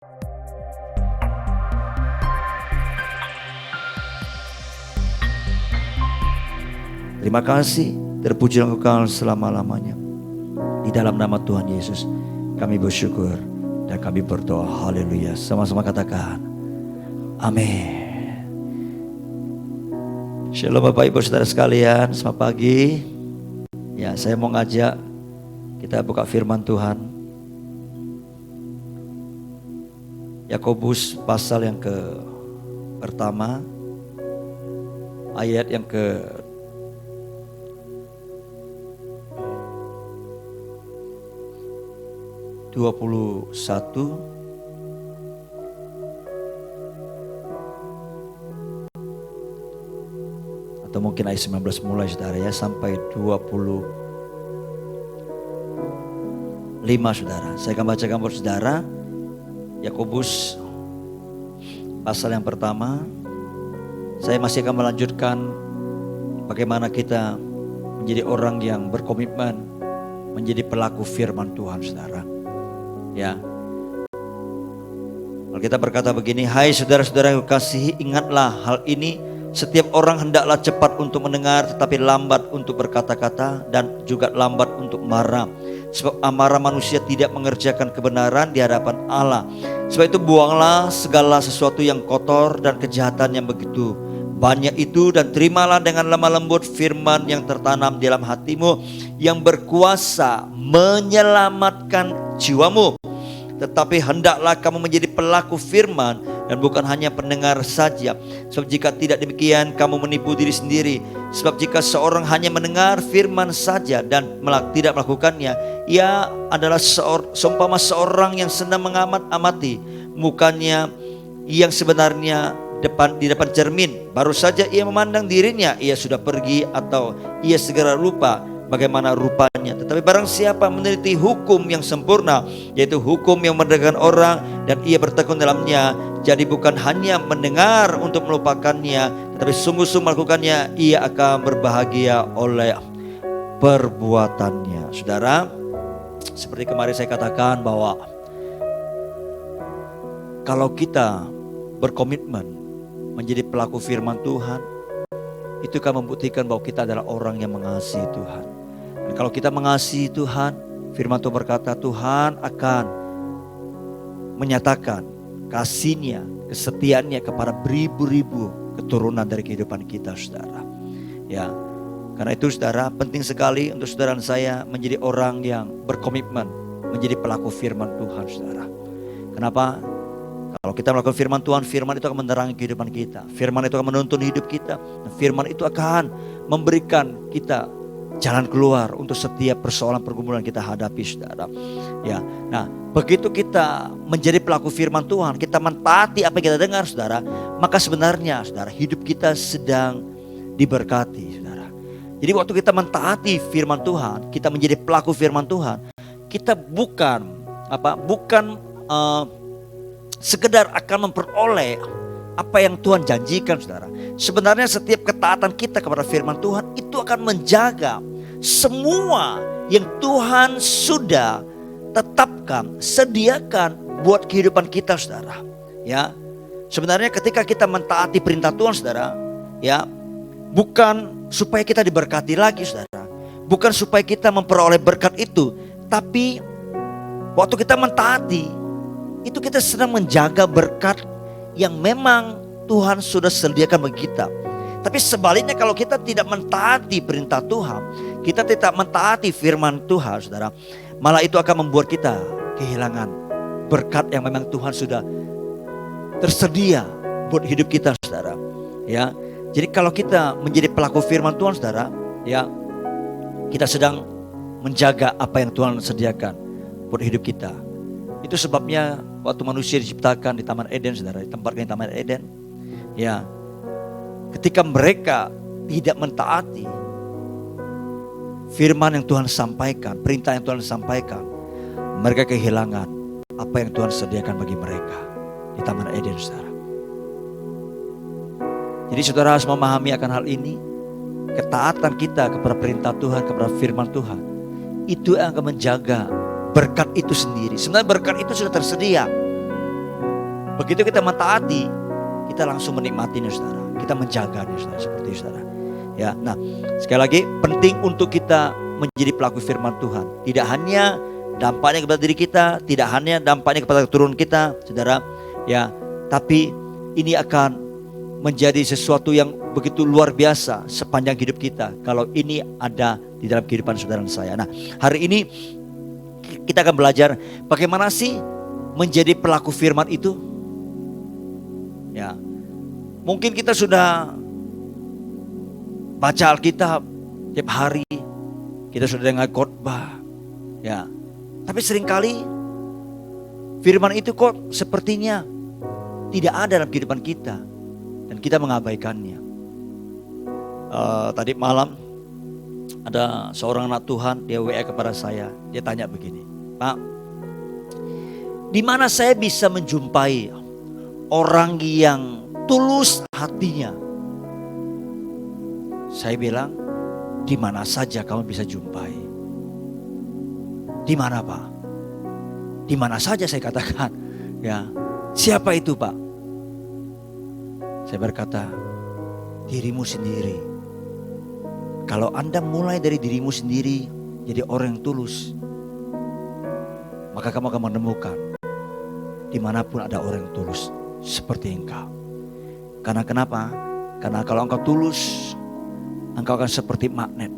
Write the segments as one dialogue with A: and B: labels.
A: Terima kasih, terpuji dan kekal selama-lamanya. Di dalam nama Tuhan Yesus kami bersyukur dan kami berdoa. Haleluya. Sama-sama katakan amin. Shalom Bapak Ibu Saudara sekalian, selamat pagi. Ya, saya mau ngajak kita buka firman Tuhan. Yakobus pasal yang pertama, ayat yang ke 21 atau mungkin ayat 19 mulai saudara ya, sampai 25 saudara. Saya akan bacakan buat saudara Yakobus pasal yang pertama. Saya masih akan melanjutkan bagaimana kita menjadi orang yang berkomitmen menjadi pelaku firman Tuhan saudara. Ya, Alkitab berkata begini, hai saudara-saudara yang kukasihi, ingatlah hal ini, setiap orang hendaklah cepat untuk mendengar, tetapi lambat untuk berkata-kata, dan juga lambat untuk marah. Sebab amarah manusia tidak mengerjakan kebenaran di hadapan Allah. Sebab itu buanglah segala sesuatu yang kotor dan kejahatan yang begitu banyak itu, dan terimalah dengan lemah lembut firman yang tertanam di dalam hatimu, yang berkuasa menyelamatkan jiwamu. Tetapi hendaklah kamu menjadi pelaku firman dan bukan hanya pendengar saja. Sebab jika tidak demikian, kamu menipu diri sendiri. Sebab jika seorang hanya mendengar firman saja dan tidak melakukannya, ia adalah seumpama seorang yang sedang mengamati mukanya yang sebenarnya di depan cermin. Baru saja ia memandang dirinya, ia sudah pergi atau ia segera lupa bagaimana rupanya. Tetapi barang siapa meneliti hukum yang sempurna, yaitu hukum yang memerdekakan orang, dan ia bertekun dalamnya, jadi bukan hanya mendengar untuk melupakannya, tetapi sungguh-sungguh melakukannya, ia akan berbahagia oleh perbuatannya. Saudara, seperti kemarin saya katakan bahwa kalau kita berkomitmen menjadi pelaku firman Tuhan, itu akan membuktikan bahwa kita adalah orang yang mengasihi Tuhan. Dan kalau kita mengasihi Tuhan, firman Tuhan berkata Tuhan akan menyatakan kasih-Nya, kesetiaannya kepada beribu-ribu keturunan dari kehidupan kita saudara. Ya, karena itu saudara, penting sekali untuk saudara dan saya menjadi orang yang berkomitmen menjadi pelaku firman Tuhan saudara. Kenapa? Kalau kita melakukan firman Tuhan, firman itu akan menerangi kehidupan kita. Firman itu akan menuntun hidup kita. Firman itu akan memberikan kita jalan keluar untuk setiap persoalan pergumulan kita hadapi saudara. Ya, nah begitu kita menjadi pelaku firman Tuhan, kita mentaati apa yang kita dengar saudara, maka sebenarnya saudara, hidup kita sedang diberkati saudara. Jadi waktu kita mentaati firman Tuhan, kita menjadi pelaku firman Tuhan, kita bukan sekedar akan memperoleh apa yang Tuhan janjikan saudara. Sebenarnya setiap ketaatan kita kepada firman Tuhan itu akan menjaga semua yang Tuhan sudah tetapkan, sediakan buat kehidupan kita saudara. Ya, sebenarnya ketika kita mentaati perintah Tuhan saudara, ya, bukan supaya kita diberkati lagi saudara, bukan supaya kita memperoleh berkat itu, tapi waktu kita mentaati itu kita sedang menjaga berkat yang memang Tuhan sudah sediakan bagi kita. Tapi sebaliknya kalau kita tidak mentaati perintah Tuhan, kita tidak mentaati firman Tuhan saudara, malah itu akan membuat kita kehilangan berkat yang memang Tuhan sudah tersedia buat hidup kita saudara. Ya, jadi kalau kita menjadi pelaku firman Tuhan saudara, ya, kita sedang menjaga apa yang Tuhan sediakan buat hidup kita. Itu sebabnya waktu manusia diciptakan di Taman Eden saudara, ditempatkan di Taman Eden, ya, ketika mereka tidak mentaati firman yang Tuhan sampaikan, perintah yang Tuhan sampaikan, mereka kehilangan apa yang Tuhan sediakan bagi mereka di Taman Eden saudara. Jadi saudara harus memahami akan hal ini. Ketaatan kita kepada perintah Tuhan, kepada firman Tuhan, itu yang akan menjaga berkat itu sendiri. Sebenarnya berkat itu sudah tersedia. begitu kita mentaati, kita langsung menikmatinya saudara. Kita menjaganya saudara, seperti itu saudara. Ya, nah sekali lagi penting untuk kita menjadi pelaku firman Tuhan. Tidak hanya dampaknya kepada diri kita, tidak hanya dampaknya kepada keturunan kita, saudara. Ya, tapi ini akan menjadi sesuatu yang begitu luar biasa sepanjang hidup kita kalau ini ada di dalam kehidupan saudara dan saya. Nah, hari ini kita akan belajar bagaimana sih menjadi pelaku firman itu. Ya, mungkin kita sudah baca Alkitab tiap hari, kita sudah dengar khotbah, ya. Tapi seringkali firman itu kok sepertinya tidak ada dalam kehidupan kita dan kita mengabaikannya. Tadi malam ada seorang anak Tuhan, dia WA kepada saya, dia tanya begini, Pak, di mana saya bisa menjumpai orang yang tulus hatinya? Saya bilang, di mana saja kamu bisa jumpai. Di mana Pak? Di mana saja saya katakan. Ya, siapa itu Pak? Saya berkata, dirimu sendiri. Kalau Anda mulai dari dirimu sendiri, jadi orang yang tulus, maka kamu akan menemukan dimanapun ada orang yang tulus seperti engkau. Karena kenapa? Karena kalau engkau tulus, engkau akan seperti magnet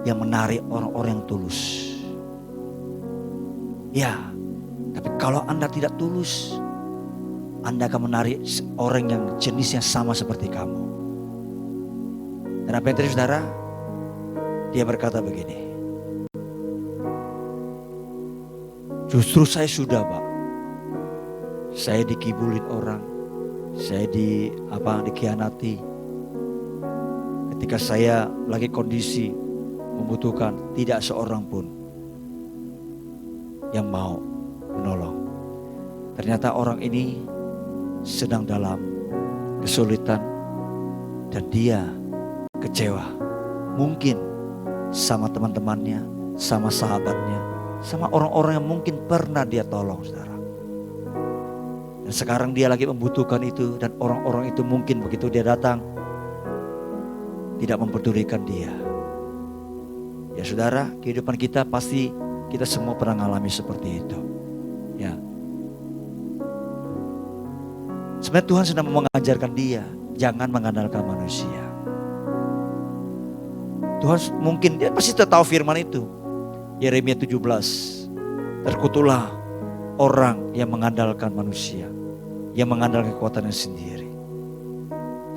A: yang menarik orang-orang yang tulus. Ya, tapi kalau Anda tidak tulus, Anda akan menarik orang yang jenisnya sama seperti kamu. Dan apa yang terjadi saudara? Dia berkata begini, justru saya sudah Pak, saya dikibulin orang, saya dikhianati. Ketika saya lagi kondisi membutuhkan, tidak seorang pun yang mau menolong. Ternyata orang ini sedang dalam kesulitan dan dia kecewa. Mungkin sama teman-temannya, sama sahabatnya, sama orang-orang yang mungkin pernah dia tolong saudara. Dan sekarang dia lagi membutuhkan itu, dan orang-orang itu mungkin begitu dia datang tidak mempedulikan dia. Ya saudara, kehidupan kita pasti kita semua pernah mengalami seperti itu. Ya. Sebenarnya Tuhan sedang mengajarkan dia, jangan mengandalkan manusia. Tuhan mungkin dia pasti tahu firman itu. Yeremia 17, terkutuklah orang yang mengandalkan manusia, yang mengandalkan kekuatannya sendiri.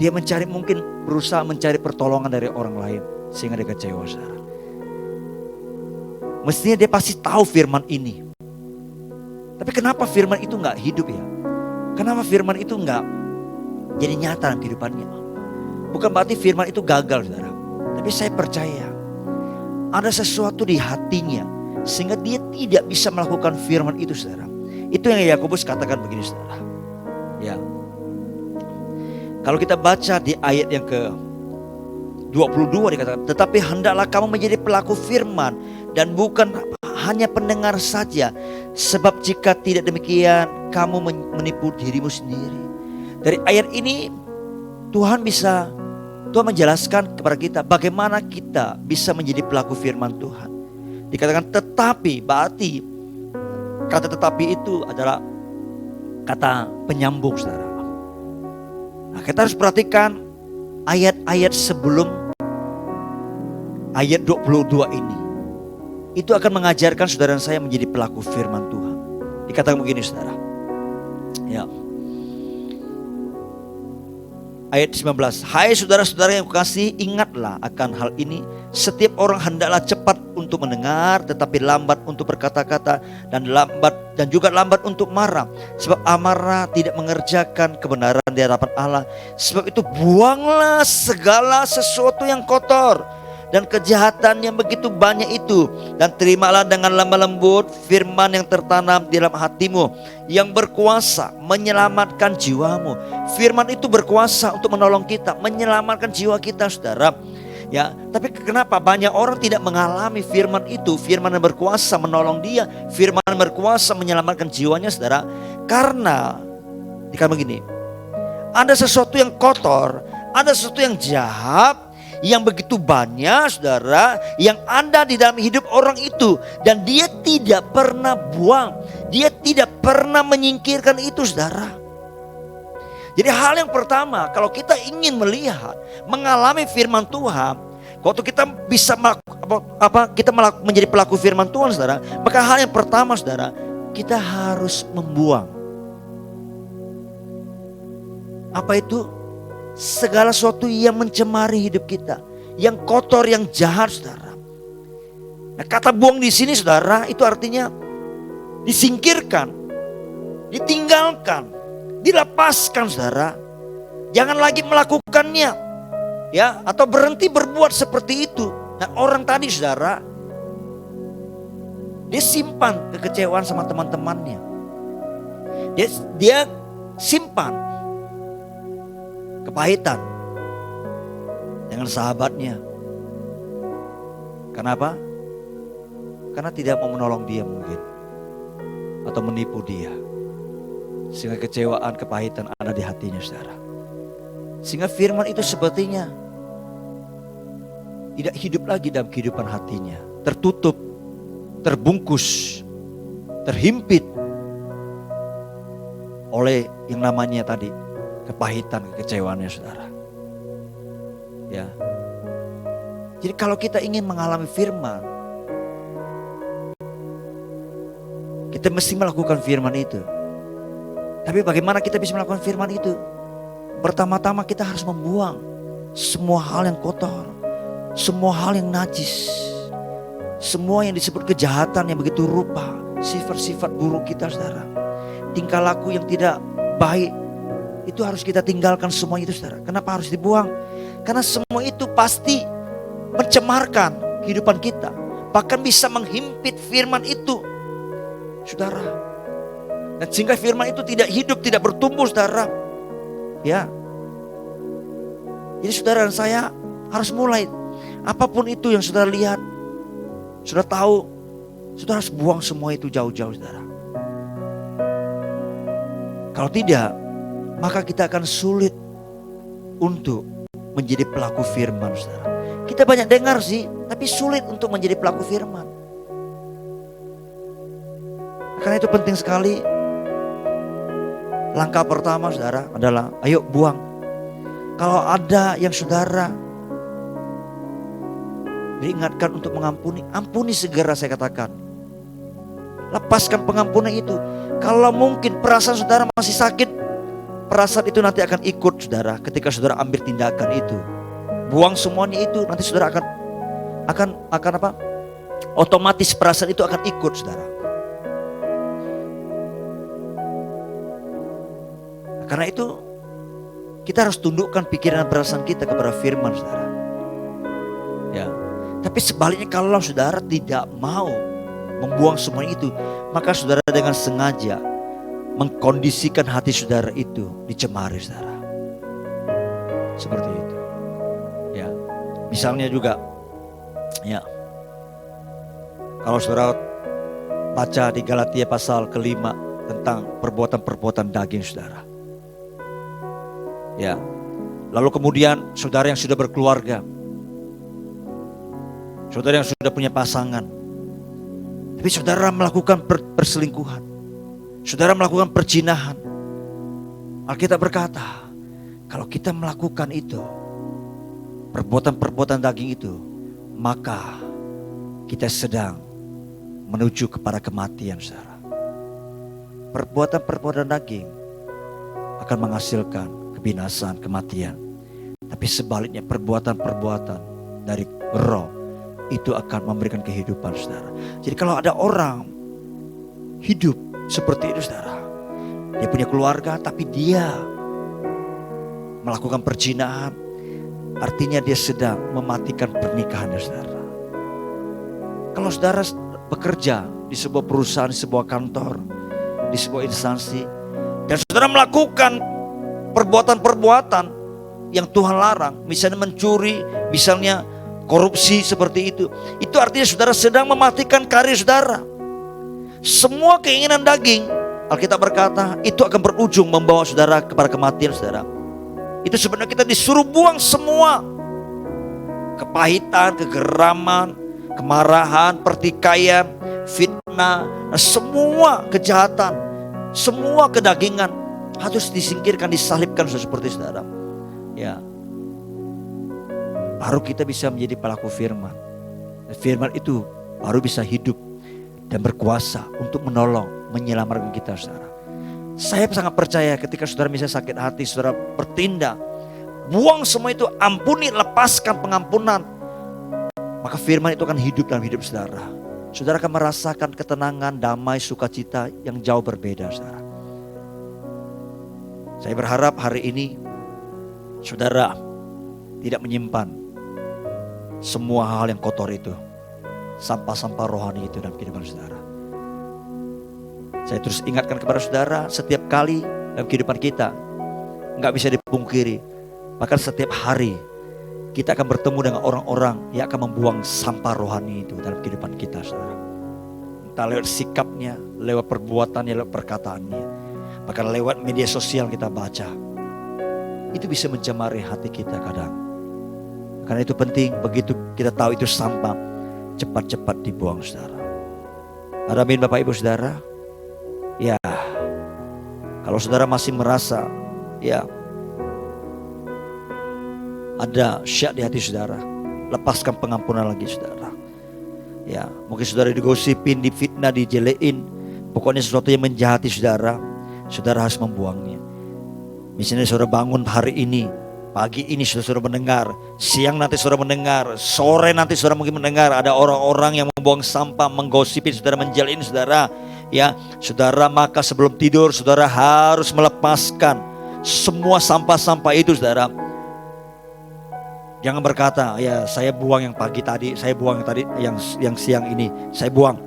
A: Dia mungkin berusaha mencari pertolongan dari orang lain sehingga dia kecewa saudara. Mestinya dia pasti tahu firman ini. Tapi kenapa firman itu gak hidup ya? Kenapa firman itu gak jadi nyata dalam kehidupannya? Bukan berarti firman itu gagal saudara. Tapi saya percaya ada sesuatu di hatinya sehingga dia tidak bisa melakukan firman itu saudara. Itu yang Yakobus katakan begini saudara. Ya. Kalau kita baca di ayat yang ke-22 dikatakan, tetapi hendaklah kamu menjadi pelaku firman dan bukan hanya pendengar saja, sebab jika tidak demikian kamu menipu dirimu sendiri. Dari ayat ini Tuhan menjelaskan kepada kita bagaimana kita bisa menjadi pelaku firman Tuhan. Dikatakan tetapi, berarti kata tetapi itu adalah kata penyambung saudara. Nah, kita harus perhatikan ayat-ayat sebelum ayat 22 ini. Itu akan mengajarkan saudara dan saya menjadi pelaku firman Tuhan. Dikatakan begini saudara. Ya. Ayat 19, hai saudara-saudara yang kukasihi, ingatlah akan hal ini. Setiap orang hendaklah cepat untuk mendengar, tetapi lambat untuk berkata-kata, dan juga lambat untuk marah. Sebab amarah tidak mengerjakan kebenaran di hadapan Allah. Sebab itu buanglah segala sesuatu yang kotor dan kejahatan yang begitu banyak itu, dan terimalah dengan lemah lembut firman yang tertanam di dalam hatimu, yang berkuasa menyelamatkan jiwamu. Firman itu berkuasa untuk menolong kita, menyelamatkan jiwa kita saudara. Ya, tapi kenapa banyak orang tidak mengalami firman itu? Firman yang berkuasa menolong dia, firman yang berkuasa menyelamatkan jiwanya saudara. Karena Dikatakan begini, ada sesuatu yang kotor, ada sesuatu yang jahat, yang begitu banyak saudara, yang ada di dalam hidup orang itu. Dan dia tidak pernah buang, dia tidak pernah menyingkirkan itu saudara. Jadi hal yang pertama, kalau kita ingin melihat, mengalami firman Tuhan, waktu kita bisa menjadi pelaku firman Tuhan saudara, maka hal yang pertama saudara, kita harus membuang. Apa itu? Segala sesuatu yang mencemari hidup kita, yang kotor, yang jahat saudara. Nah, kata buang di sini saudara, itu artinya disingkirkan, ditinggalkan, dilepaskan saudara. Jangan lagi melakukannya, ya, atau berhenti berbuat seperti itu. Nah, orang tadi saudara, dia simpan kekecewaan sama teman-temannya. Dia simpan kepahitan dengan sahabatnya. Kenapa? Karena tidak mau menolong dia mungkin, atau menipu dia. Sehingga kecewaan, kepahitan ada di hatinya saudara. Sehingga firman itu sepertinya tidak hidup lagi dalam kehidupan hatinya. Tertutup, terbungkus, terhimpit oleh yang namanya tadi kepahitan, kekecewaannya saudara. Ya. Jadi kalau kita ingin mengalami firman, kita mesti melakukan firman itu. Tapi bagaimana kita bisa melakukan firman itu? Pertama-tama kita harus membuang semua hal yang kotor, semua hal yang najis, semua yang disebut kejahatan yang begitu rupa, sifat-sifat buruk kita saudara, tingkah laku yang tidak baik. Itu harus kita tinggalkan semua itu saudara. Kenapa harus dibuang? Karena semua itu pasti mencemarkan kehidupan kita. Bahkan bisa menghimpit firman itu saudara. Dan sehingga firman itu tidak hidup, tidak bertumbuh saudara. Ya. Jadi saudara dan saya harus mulai. Apapun itu yang saudara lihat, saudara tahu, saudara harus buang semua itu jauh-jauh saudara. Kalau tidak, maka kita akan sulit untuk menjadi pelaku firman saudara. Kita banyak dengar sih, tapi sulit untuk menjadi pelaku firman. Karena itu penting sekali. Langkah pertama saudara adalah ayo buang. Kalau ada yang saudara diingatkan untuk mengampuni, ampuni segera saya katakan. Lepaskan pengampunan itu. Kalau mungkin perasaan saudara masih sakit, perasaan itu nanti akan ikut saudara ketika saudara ambil tindakan itu. Buang semuanya itu, nanti saudara akan apa? Otomatis perasaan itu akan ikut saudara. Karena itu kita harus tundukkan pikiran dan perasaan kita kepada firman saudara. Ya. Tapi sebaliknya kalau saudara tidak mau membuang semua itu, maka saudara dengan sengaja mengkondisikan hati saudara itu dicemari saudara. Seperti itu. Ya. Misalnya juga ya. Kalau saudara baca di Galatia pasal ke-5 tentang perbuatan-perbuatan daging saudara. Ya. Lalu kemudian saudara yang sudah berkeluarga, saudara yang sudah punya pasangan, tapi saudara melakukan perselingkuhan, saudara melakukan perzinahan. Alkitab berkata, kalau kita melakukan itu, perbuatan-perbuatan daging itu, maka kita sedang menuju kepada kematian saudara. Perbuatan-perbuatan daging akan menghasilkan kebinasaan, kematian. Tapi sebaliknya perbuatan-perbuatan dari roh itu akan memberikan kehidupan saudara. Jadi kalau ada orang hidup seperti itu saudara, dia punya keluarga tapi dia melakukan perzinahan, artinya dia sedang mematikan pernikahannya saudara. Kalau saudara bekerja di sebuah perusahaan, di sebuah kantor, di sebuah instansi, dan saudara melakukan perbuatan-perbuatan yang Tuhan larang, misalnya mencuri, misalnya korupsi seperti itu artinya saudara sedang mematikan karir saudara. Semua keinginan daging Alkitab berkata itu akan berujung membawa saudara kepada kematian saudara. Itu sebenarnya kita disuruh buang semua kepahitan, kegeraman, kemarahan, pertikaian, fitnah, semua kejahatan, semua kedagingan harus disingkirkan, disalibkan seperti saudara. Ya, baru kita bisa menjadi pelaku firman. Firman itu baru bisa hidup dan berkuasa untuk menolong, menyelamatkan kita saudara. Saya sangat percaya ketika saudara misalnya sakit hati, saudara bertindak, buang semua itu, ampuni, lepaskan pengampunan, maka firman itu akan hidup dalam hidup saudara. Saudara akan merasakan ketenangan, damai, sukacita yang jauh berbeda saudara. Saya berharap hari ini saudara tidak menyimpan semua hal yang kotor itu, sampah-sampah rohani itu dalam kehidupan saudara. Saya terus ingatkan kepada saudara, setiap kali dalam kehidupan kita nggak bisa dipungkiri, bahkan setiap hari kita akan bertemu dengan orang-orang yang akan membuang sampah rohani itu dalam kehidupan kita saudara. Entah lewat sikapnya, lewat perbuatannya, lewat perkataannya, bahkan lewat media sosial kita baca. Itu bisa mencemari hati kita kadang. Karena itu penting, begitu kita tahu itu sampah, cepat-cepat dibuang saudara. Amin Bapak Ibu Saudara. Ya, kalau saudara masih merasa ya ada syak di hati saudara, lepaskan pengampunan lagi saudara. Ya, mungkin saudara digosipin, difitnah, dijelein, pokoknya sesuatu yang menjahati saudara, saudara harus membuangnya. Misalnya saudara bangun hari ini, pagi ini saudara mendengar, siang nanti saudara mendengar, sore nanti saudara mungkin mendengar ada orang-orang yang membuang sampah, menggosipin saudara, menjelein saudara. Ya, saudara, maka sebelum tidur saudara harus melepaskan semua sampah-sampah itu saudara. Jangan berkata, ya saya buang yang pagi tadi, saya buang yang tadi, yang siang ini saya buang,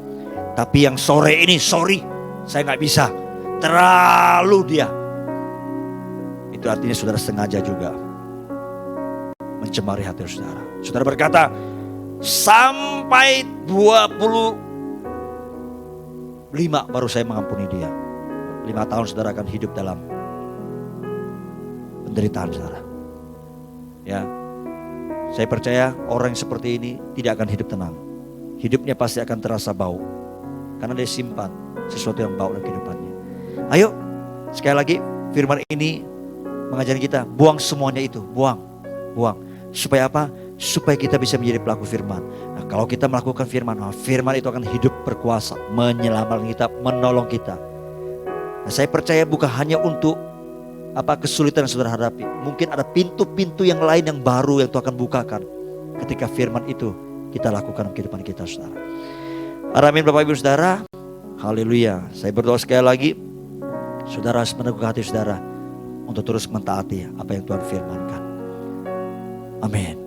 A: tapi yang sore ini sorry, saya nggak bisa, terlalu dia. Itu artinya saudara sengaja juga mencemari hati saudara. Saudara berkata, sampai 25 baru saya mengampuni dia. 5 tahun saudara akan hidup dalam penderitaan saudara. Ya, saya percaya orang yang seperti ini tidak akan hidup tenang. Hidupnya pasti akan terasa bau, karena dia simpan sesuatu yang bau dalam kehidupannya. Ayo, sekali lagi firman ini mengajari kita, buang semuanya itu, buang. Supaya apa? Supaya kita bisa menjadi pelaku firman. Nah, kalau kita melakukan firman, firman itu akan hidup berkuasa, menyelamatkan kita, menolong kita. Nah, saya percaya bukan hanya untuk kesulitan yang saudara hadapi. Mungkin ada pintu-pintu yang lain yang baru yang Tuhan akan bukakan ketika firman itu kita lakukan dalam kehidupan kita saudara. Amin Bapak Ibu Saudara. Haleluya. Saya berdoa sekali lagi, saudara harus meneguhkan hati saudara untuk terus mentaati apa yang Tuhan firmankan. Amin.